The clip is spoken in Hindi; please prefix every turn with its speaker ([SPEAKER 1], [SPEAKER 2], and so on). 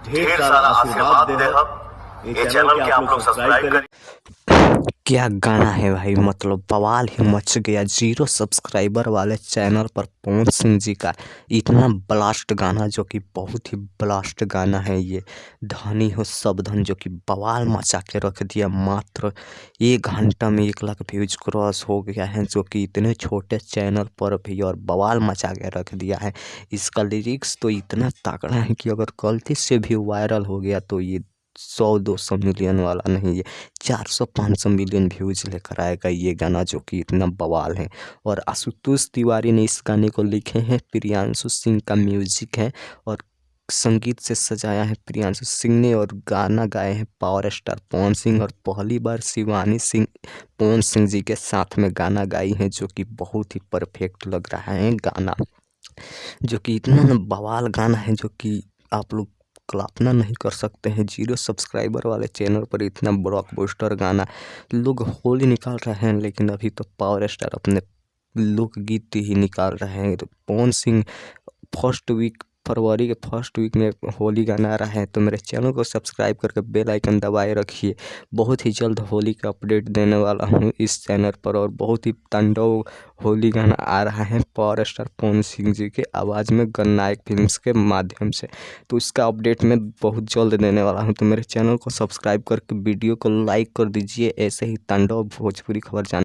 [SPEAKER 1] ढेर सारा आशीर्वाद दे हम। ये चैनल के आप लोग सब्सक्राइब करें।
[SPEAKER 2] क्या गाना है भाई, मतलब बवाल ही मच गया। 0 सब्सक्राइबर वाले चैनल पर पवन सिंह जी का इतना ब्लास्ट गाना, जो कि बहुत ही ब्लास्ट गाना है। ये धनी हो सब धन, जो कि बवाल मचा के रख दिया। मात्र 1 घंटा में 1 लाख व्यूज क्रॉस हो गया है, जो कि इतने छोटे चैनल पर भी और बवाल मचा के रख दिया है। इसका लिरिक्स तो इतना तगड़ा है कि अगर गलती से भी वायरल हो गया तो ये 100-200 मिलियन वाला नहीं, ये 400-500 मिलियन व्यूज लेकर आएगा ये गाना, जो कि इतना बवाल है। और आशुतोष तिवारी ने इस गाने को लिखे हैं, प्रियांशु सिंह का म्यूजिक है और संगीत से सजाया है प्रियांशु सिंह ने, और गाना गाए हैं पावर स्टार पवन सिंह। और पहली बार शिवानी सिंह पवन सिंह जी के साथ में गाना गाई है, जो कि बहुत ही परफेक्ट लग रहा है गाना, जो कि इतना ना बवाल गाना है, जो कि आप लोग कल्पना नहीं कर सकते हैं। 0 सब्सक्राइबर वाले चैनल पर इतना ब्लॉकबस्टर गाना। लोग होली निकाल रहे हैं, लेकिन अभी तो पावर स्टार अपने लोकगीत ही निकाल रहे हैं। तो पवन सिंह फरवरी के फर्स्ट वीक में होली गाना आ रहा है, तो मेरे चैनल को सब्सक्राइब करके बेल आइकन दबाए रखिए। बहुत ही जल्द होली का अपडेट देने वाला हूँ इस चैनल पर, और बहुत ही तांडव होली गाना आ रहा है पावर स्टार पवन सिंह जी के आवाज़ में गणनायक फिल्म्स के माध्यम से। तो इसका अपडेट मैं बहुत जल्द देने वाला हूँ, तो मेरे चैनल को सब्सक्राइब करके वीडियो को लाइक कर दीजिए। ऐसे ही तांडव भोजपुरी खबर जान